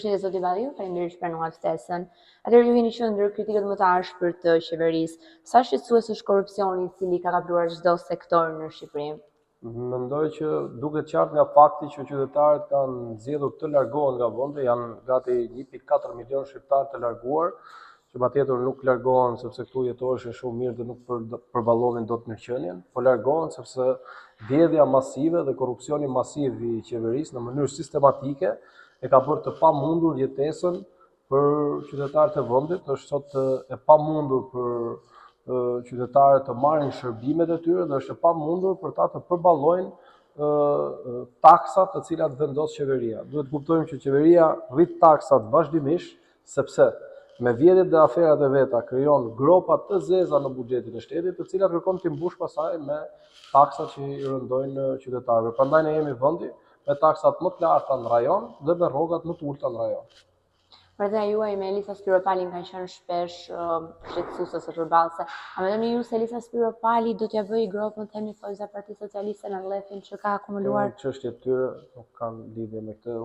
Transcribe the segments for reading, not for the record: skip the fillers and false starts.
Përshëndetje zoti Valliu, faleminderit që pranuat ftesën. Atëherë ju keni qenë ndër kritikët më të ashpër të qeverisë. Sa shqetësues është korrupsioni i cili ka kapluar çdo sektor në Shqipëri? Mendoj që duket qartë nga fakti që qytetarët kanë zgjedhur të largohen nga vendi, janë gati 1.4 milion shqiptarë të larguar, që patjetër nuk largohen sepse këtu jetoheshin shumë mirë dhe nuk përballonin dot mirëqenien, po largohen sepse vjedhja masive dhe korrupsioni masiv i qeverisë në mënyrë sistematike e ka bërë të pamundur jetesën për qytetarët e vendit. Është sot e pamundur për qytetarët të marrin shërbimet e tyre dhe është e pamundur për ta të përballojnë taksat të cilat vendos qeveria. Duhet kuptojmë që qeveria rrit taksat vazhdimisht sepse me vjedhjet dhe aferat e veta krijon gropa të zeza në buxhetin e shtetit, të cilat kërkon të mbush pasaj me taksat që i rëndojnë qytetarëve. Prandaj ne jemi vendi me taksat më të larta në rajon dhe me rrogat më të ulta në rajon. Marrëdhënia juaj me Elisa Spiropalin ka qenë shpesh shqetësuese së përballëse. A mendoni ju se Elisa Spiropali do t'ja bëjë gropën themi Forza Partisë Socialiste në rrethën që ka akumuluar? Çështjet e tyre nuk kanë lidhje me këtë.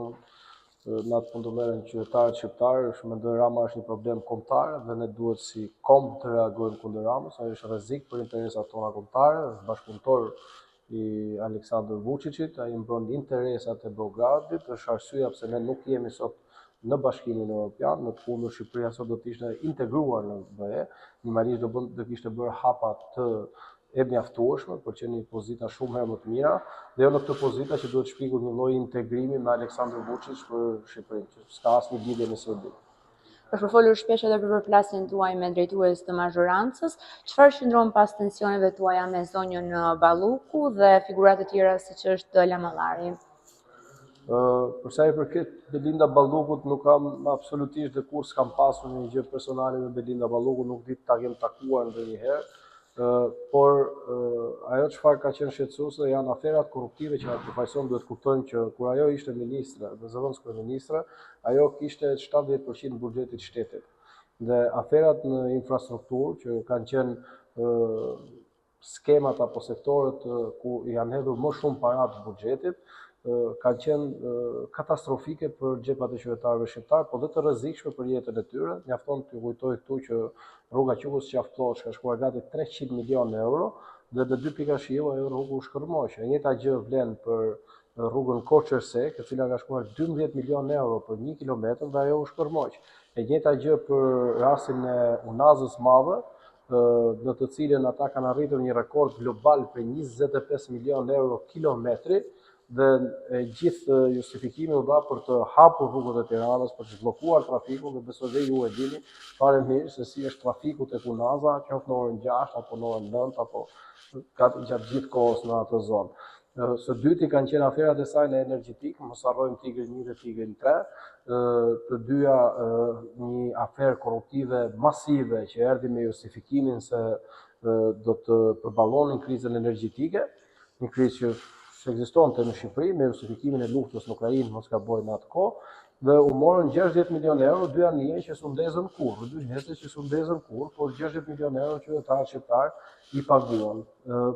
Në atë punë të merren qytetarët shqiptarë, mendoj Rama është një problem kombëtar dhe ne duhet si komb të reagojmë kundër Ramës. Ai është rrezik për interesat tona kombëtare, është bashkëpunëtor i Aleksandr Vučićit, ai mbron interesat e Beogradit, është arsyeja pse ne nuk jemi sot në Bashkimin Evropian. Në të kundërt Shqipëria sot do të ishte integruar në BE, normalisht do kishte bërë hapa të e mjaftueshme për që një pozita shumë herë më të mira, dhe jo në këtë pozita që duhet shpikur një lloj integrimi me Aleksandr Vučić për Shqipërinë, që s'ka asnjë lidhje me Serbinë. Është përfolur shpesh edhe për përplasjen tuaj me drejtues të mazhorancës. Çfarë qëndron pas tensioneve tuaja me zonjën Balluku dhe figura të tjera siç është Lamallari? Për sa i përket Belinda Ballukut, nuk kam absolutisht dhe kur s'kam pasur një gjë personale me Belinda Ballukut, nuk di ta kem takuar ndonjëherë, por ajo çfarë ka qenë shqetësuese janë aferat korruptive që na përfaqëson. Duhet kuptojmë që kur ajo ishte ministre dhe zëvendës kryeministre, ajo kishte 70% buxhetit shtetit. Dhe aferat në infrastrukturë që kanë qenë skemat apo sektorët ku janë hedhur më shumë para të buxhetit, kanë qenë katastrofike për xhepat e qytetarëve shqiptar, por dhe të rrezikshme për jetën e tyre. Mjafton t'ju kujtoj këtu që rruga Qukus Qaftosh ka shkuar gati 300 milion euro dhe në 2 pika shiu ajo rrugë u shkërmoq. E njëjta gjë vlen për rrugën Koçersek, e cila ka shkuar 12 milion euro për 1 kilometër dhe ajo u shkërmoq. E njëjta gjë për rastin e Unazës Madhe, në të cilën ata kanë arritur një rekord global për 25 milion euro kilometri, dhe gjithë justifikimi u dha për të hapur rrugët e Tiranës, për të zhbllokuar trafikun, dhe besoj dhe ju e dini fare mirë se si është trafiku tek Unaza, qoftë në orën 6 apo në orën 9 apo gjatë gjithë kohës në atë zonë. Së dyti kanë qenë aferat e saj në energjetik, mos harrojmë Tigrin 1 dhe Tigrin 3. Të dyja një aferë korruptive masive që erdhi me justifikimin se do të përballonin krizën energjetike, një krizë që ekzistonte në Shqipëri me justifikimin e luftës në Ukrainë, mos gaboj në atë kohë, dhe u morën 60 milion euro, dy anije që s'u ndezën kurrë, dy njerëz që s'u ndezën kurrë, por 60 milion euro qytetarët shqiptar i paguan.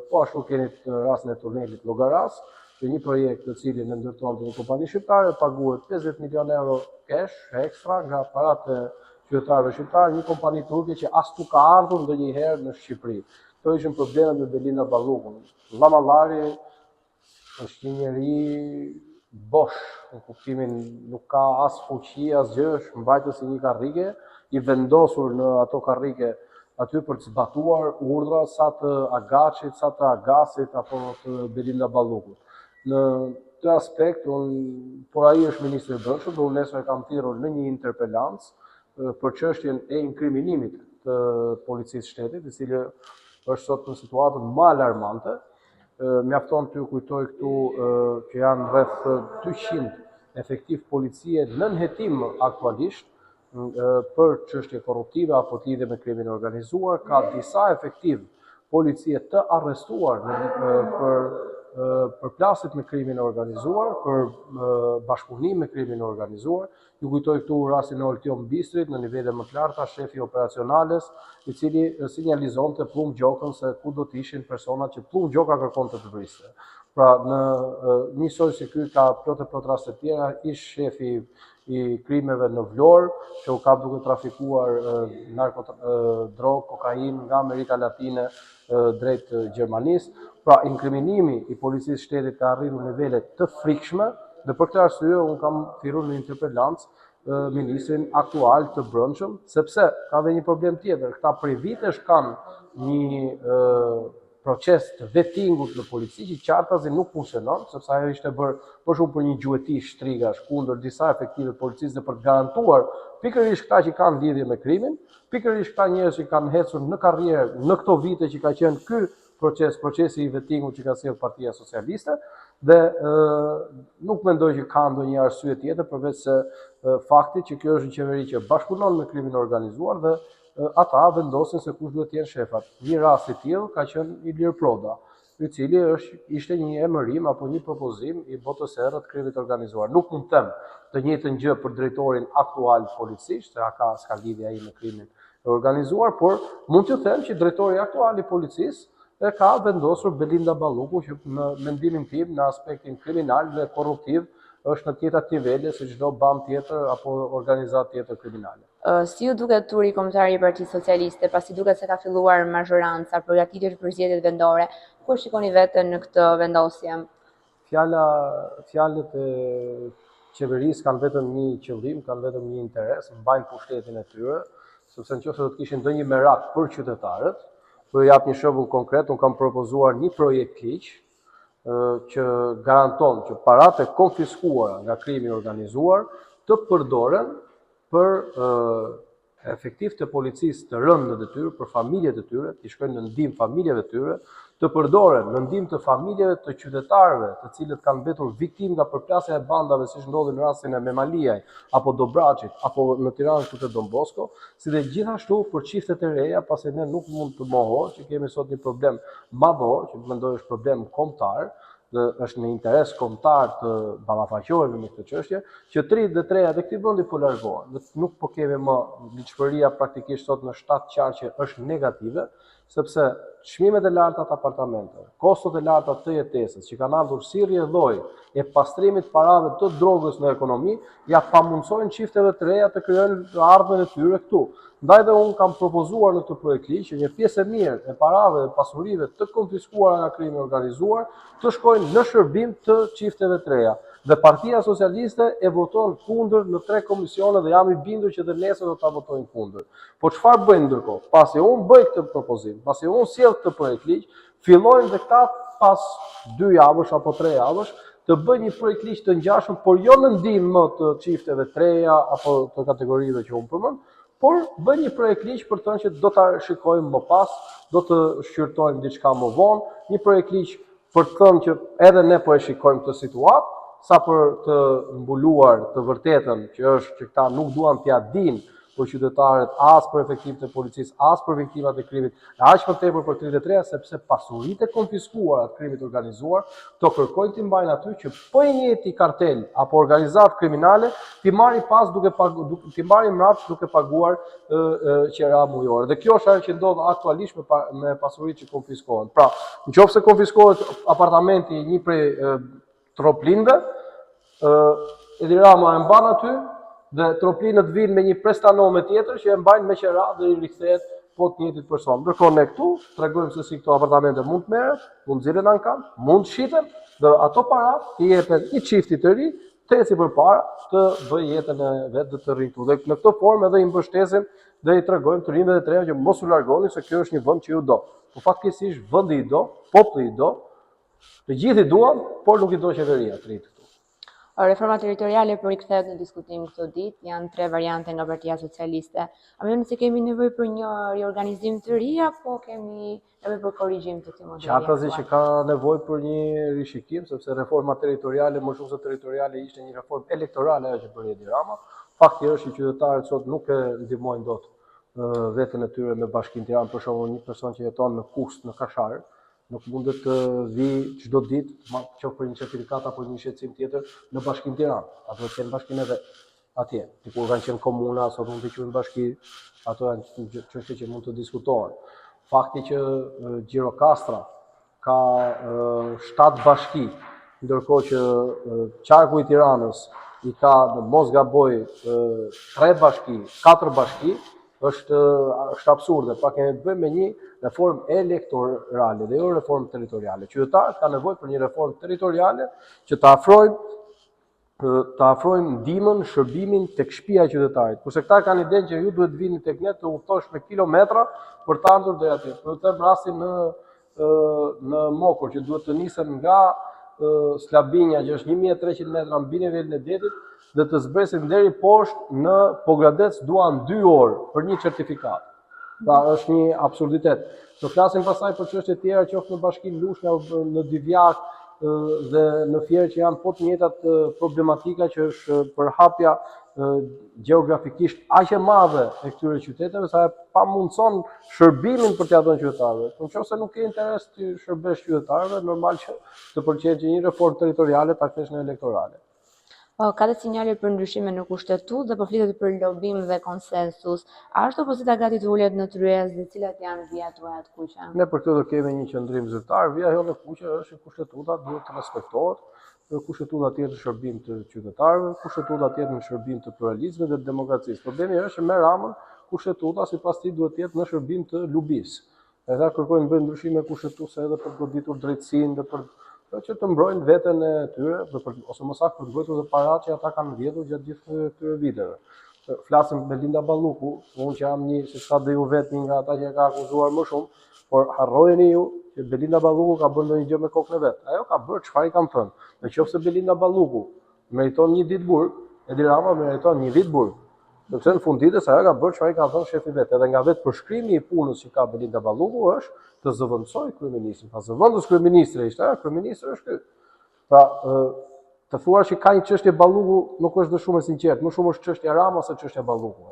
Po ashtu keni rastin e tunelit Llogaras, që një projekt të cilin e ndërtonte një kompani shqiptare, paguhet 50 milion euro cash ekstra nga paratë e qytetarëve shqiptar, një kompani turke që as nuk ka ardhur ndonjëherë në Shqipëri. Këto ishin problemet me Belinda Ballukun. Lamallari është një njeri bosh, në kuptimin nuk ka as fuqi, as gjë, është mbajtës i një karrike, i vendosur në ato karrike aty për të zbatuar urdhra sa të Agaçit, sa të Agasit apo të Belinda Ballukut. Në këtë aspekt, por ai është ministri i brendshëm, dhe unë nesër kam thirrur në një interpelancë për çështjen e inkriminimit të policisë shtetit, i cili është sot në situatën më alarmante. Mjafton t'ju kujtoj këtu që janë rreth 200 efektiv policie në nënhetim aktualisht për çështje korruptive apo të lidhje me krimin e organizuar. Ka disa efektiv policie të arrestuar për plasit me krimin e organizuar, për bashkëpunim me krimin e organizuar. Ju kujtoj këtu rastin e Oltion Bistrit në nivele më të larta, shefi operacionales, i cili sinjalizonte Plum Gjokën se ku do të ishin personat që Plum Gjoka kërkonte të vriste. Pra, në njësoj se ky ka plot raste tjera, ish shefi i krimeve në Vlorë, që u kap duke trafikuar drogë, kokainë nga Amerika Latine drejt Gjermanisë. Pra, inkriminimi i policisë shtetit ka arritur nivele të frikshme dhe për këtë arsye unë kam thirrur në interpelancë ministrin aktual të brendshëm, sepse ka dhe një problem tjetër. Këta prej vitesh kanë një proces të vettingut në polici që qartazi nuk funksionon, sepse ajo ishte bërë për shumë për një gjueti shtrigash kundër disa efektive të policisë dhe për të garantuar pikërisht këta që kanë lidhje me krimin, pikërisht këta njerëz që kanë ecur në karrierë në këto vite që ka qenë ky procesi i vettingut që ka sjellë Partia Socialiste dhe nuk mendoj që ka ndonjë arsye tjetër përveç se fakti që kjo është një qeveri që bashkëpunon me krimin organizuar dhe ata vendosin se kush duhet të jenë shefat. Një rast i tillë ka qenë Ilir Proda, i cili ishte një emërim apo një propozim i botës së errët krimit organizuar. Nuk mund të them të njëjtën gjë për drejtorin aktual policisë, se s'ka lidhje ai me krimin e organizuar, por mund t'ju them që drejtori aktual i policisë ka vendosur Belinda Balluku që në mendimin tim në aspektin kriminal dhe korruptiv është në tjetat nivele se çdo band tjetër apo organizatë tjetër kriminale. Si ju duket turi kombëtari i Partisë Socialiste, pasi duket se ka filluar mazhoranca, përgatitjet për zgjedhjet vendore, ku shikoni veten në këtë vendosje? Fjalët e qeverisë kanë vetëm një qëllim, kanë vetëm një interes, mbajnë pushtetin e tyre, sepse nëse do të kishin ndonjë merak për qytetarët, për jap një shembull konkret, unë kam propozuar një projekt ligj që garanton që paratë e konfiskuara nga krimi organizuar të përdoren për efektiv të policisë të rënë në detyrë, për familjet e tyre, të shkojnë në ndihmë familjeve të tyre, të përdoren në ndihmë të familjeve të qytetarëve, të cilët kanë mbetur viktimë nga përplasja e bandave, siç ndodhi në rastin e Memaliaj, apo Dobraçit, apo në Tiranë ku të Don Bosco, si dhe gjithashtu për çiftet e reja, pasi ne nuk mund të mohohet që kemi sot një problem madhor, që mendoj është problem kombëtar, dhe është në interes kombëtar të ballafaqohemi me këtë çështje, që 33 dhe këtij vendi po largohen. Nuk po kemi më ligjshmëria praktikisht sot në 7 qarqe është negative, sepse çmimet e larta të apartamenteve, kostot e larta të jetesës, që kanë ardhur si rrjedhoj e pastrimit parave të drogës në ekonomi, ja pamundsojnë çifteve të reja të krijojnë ardhmen e tyre këtu. Ndaj dhe unë kam propozuar në këtë projekt ligj që një pjesë e mirë e parave dhe pasurive të konfiskuara nga krimi organizuar të shkojnë në shërbim të çifteve të reja. Dhe Partia Socialiste e voton kundër në 3 komisione dhe jam i bindur që dhe nesër do ta votojnë kundër. Po çfarë bëjnë ndërkohë? Pasi unë bëj këtë propozim, pasi unë sjell këtë projekt ligj, fillojnë dhe këta pas 2 javësh apo 3 javësh të bëjnë një projekt ligj të ngjashëm, por jo në ndihmë të çifteve të reja apo të kategorive që unë përmend, por bëjnë një projekt ligj për të thënë që do ta shikojmë më pas, do të shqyrtojmë diçka më vonë, një projekt ligj për të thënë që edhe ne po e shikojmë këtë situatë, sa për të mbuluar të vërtetën që është që këta nuk duan t'ia dinë për qytetarët, as për efektivët e policisë, as për viktimat e krimit, e aq më tepër për 33, sepse pasuritë e konfiskuara të krimit organizuar, to kërkojnë t'i mbajnë aty që po i njëjti kartel apo organizatë kriminale t'i marrin pas t'i marrin mbrapsht duke paguar qera mujore. Dhe kjo është ajo që ndodh aktualisht me pasuritë që konfiskohen. Pra, nëse konfiskohet apartamenti i një prej troplindë, Edi Rama e mban aty, dhe troplinët vinë me një prestanome tjetër që e mbajnë me qera dhe i rikthehet po të njëjtit person. Ndërkohë ne këtu tregojmë se si këto apartamente mund të merret, mund zilen në kamp, mund shiten dhe ato para i jepen i çiftit të ri, të eci përpara të bëjë jetën e vet dhe të rrinë këtu. Dhe në këtë formë edhe i mbështesim dhe i tregojmë të rinjve dhe të rejave që mos u largoni se kjo është një vend që ju do. Po fatkeqësisht vendi i do, populli i do, të gjithë i duan, por nuk i do qeveria të rritë. Reforma territoriale po rikthehet në diskutim këtë ditë, janë 3 variante nga Partia Socialiste. A mendoni se kemi nevojë për një riorganizim të ri apo kemi nevojë për korrigjim të këtij modeli? Qartazi që ka nevojë për një rishikim, sepse reforma territoriale më shumë se territoriale ishte një reformë elektorale ajo që bëri Edi Rama. Fakti është që qytetarët sot nuk e ndihmojnë dot veten e tyre me Bashkinë Tiranë, për shembull një person që jeton në Kust, në Kashar, nuk mundet të vi çdo ditë, qoftë për një certifikat apo një shqetësim tjetër në Bashkinë Tiranë. Ato që në bashkinë edhe atje. Dikur kanë qenë komuna, sot mund të quhen bashki, ato janë çështje që mund të diskutohen. Fakti që Gjirokastra ka 7 bashki, ndërkohë që qarku i Tiranës i ka në mos gaboj 3 bashki, 4 bashki, është absurde, pra kemi të bëjmë me një reformë elektorale dhe jo reformë territoriale. Qytetarët kanë nevojë për një reformë territoriale që të afrojmë ndihmën, shërbimin tek shtëpia e qytetarit. Kurse këta kanë idenë që ju duhet vini tek ne të udhëtosh me kilometra për të ardhur deri atje. Për të them rastin në Mokor që duhet të nisen nga Slabinja që është 1300 metra mbi nivelin e detit dhe të zbresin deri poshtë në Pogradec duan 2 orë për një certifikat. Pra është një absurditet. Të flasim pasaj për çështje tjera qoftë në Bashkinë Lushnja, në Divjak dhe në Fierë që janë po të njëjtat problematika që është përhapja gjeografikisht aq e madhe e këtyre qyteteve sa e pamundson shërbimin për t'ia dhënë qytetarëve. Nëse nuk ke interes të shërbesh qytetarëve, normal që të pëlqejë që një reformë territoriale ta kesh në elektorale. Ka dhe sinjale për ndryshime në kushtetut dhe po flitet për lobim dhe konsensus. A është opozita gati të ulet në tryezë dhe cilat janë vijat tuaja të kuqe? Ne për këtë do kemi një qendrim zyrtar, vija jonë e kuqe është kushtetuta duhet të respektohet, kushtetuta tjetë në shërbim të qytetarëve, kushtetuta tjetë në shërbim të pluralizmit dhe demokracisë. Problemi është që me Ramën kushtetuta sipas tij duhet të jetë në shërbim të lubisë. Ata kërkojnë bëjnë ndryshime kushtetuese edhe për të goditur drejtësinë dhe për që të mbrojnë veten e tyre, ose më saktë për të mbrojtur dhe paratë që ata kanë vjedhur gjatë gjithë këtyre viteve. Flasim me Linda Balluku, unë që jam një, siç tha dhe ju vetë, një nga ata që e ka akuzuar më shumë, por harrojeni ju që Belinda Balluku ka bërë ndonjë gjë me kokën e vet. Ajo ka bërë çfarë i kam thënë. Nëse Belinda Balluku meriton një ditë burg, Edi Rama meriton një vit burg. Sepse në fund ditës ajo ka bërë çfarë i ka thënë shefi vet. Edhe nga vetë përshkrimi i punës që ka Belinda Balluku është të zëvendësoj kryeministrin. Pas zëvendës kryeministri ishte, kryeministri është ky. Pra, të thuar që ka një çështje Balluku nuk është shumë e sinqertë, më shumë është çështja Rama se çështja Balluku.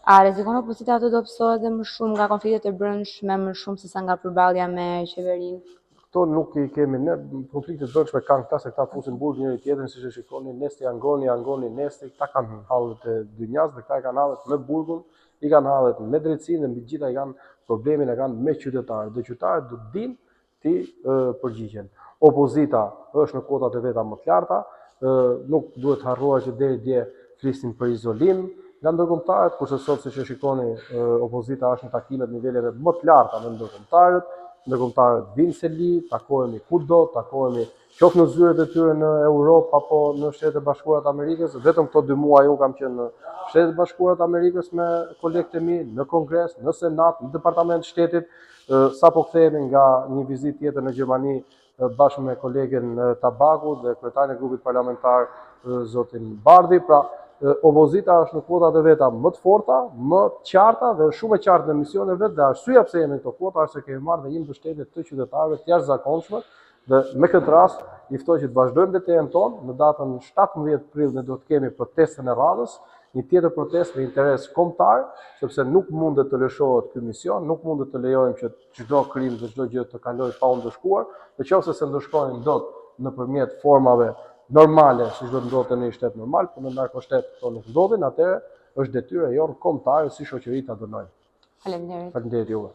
A rrezikon opozita të dobësohet dhe më shumë nga konfliktet e brendshme, më shumë se sa nga përballja me qeverinë? Këto nuk i kemi ne, konfliktet brendshme kanë këta se këta fusin burg njëri tjetrin, siç e shikoni, Nesti angoni Nesti, këta kanë hallet e dynjas dhe këta kanë hallet me burgun, i kanë hallet me drejtsinë dhe mbi gjitha i kanë problemin e kanë me qytetarët. Dhe qytetarët do të dinë ti përgjigjen. Opozita është në kotat e veta më të larta, nuk duhet harruar që deri dje flisnin për izolim nga ndërkombëtarët, kurse sot siç e shikoni opozita është në takimet niveleve më të larta me ndërkombëtarët. Ndërkombëtarët vinë se li, takohemi kudo, takohemi qoftë në zyret e tyre në Europë apo në Shtetet e Bashkuara të Amerikës. Vetëm këto 2 muaj unë kam qenë në Shtetet e Bashkuara të Amerikës me kolegët e mi, në Kongres, në Senat, në Departament të Shtetit. Sapo kthehemi nga një vizitë tjetër në Gjermani bashkë me kolegen Tabaku dhe kryetarin e grupit parlamentar zotin Bardhi. Pra, opozita është në kuotat e veta më të forta, më të qarta dhe shumë e qartë në misionet e vet dhe arsyeja pse jemi në këto kuota është se kemi marrë dhe një mbështetje të qytetarëve të jashtëzakonshme dhe me këtë rast i ftoj që të vazhdojmë betejën tonë. Në datën 17 prill ne do të kemi protestën e radhës, një tjetër protestë me interes kombëtar, sepse nuk mundet të lëshohet ky mision, nuk mundet të lejojmë që çdo krim dhe çdo gjë të kalojë pa u ndëshkuar, nëse se ndëshkojnë dot nëpërmjet formave normale, siç do të ndodhte në një shtet normal, por në narkoshtet këto nuk ndodhin, atëherë është detyra jonë kombëtare si shoqëri ta dënojmë. Faleminderit. Faleminderit juve.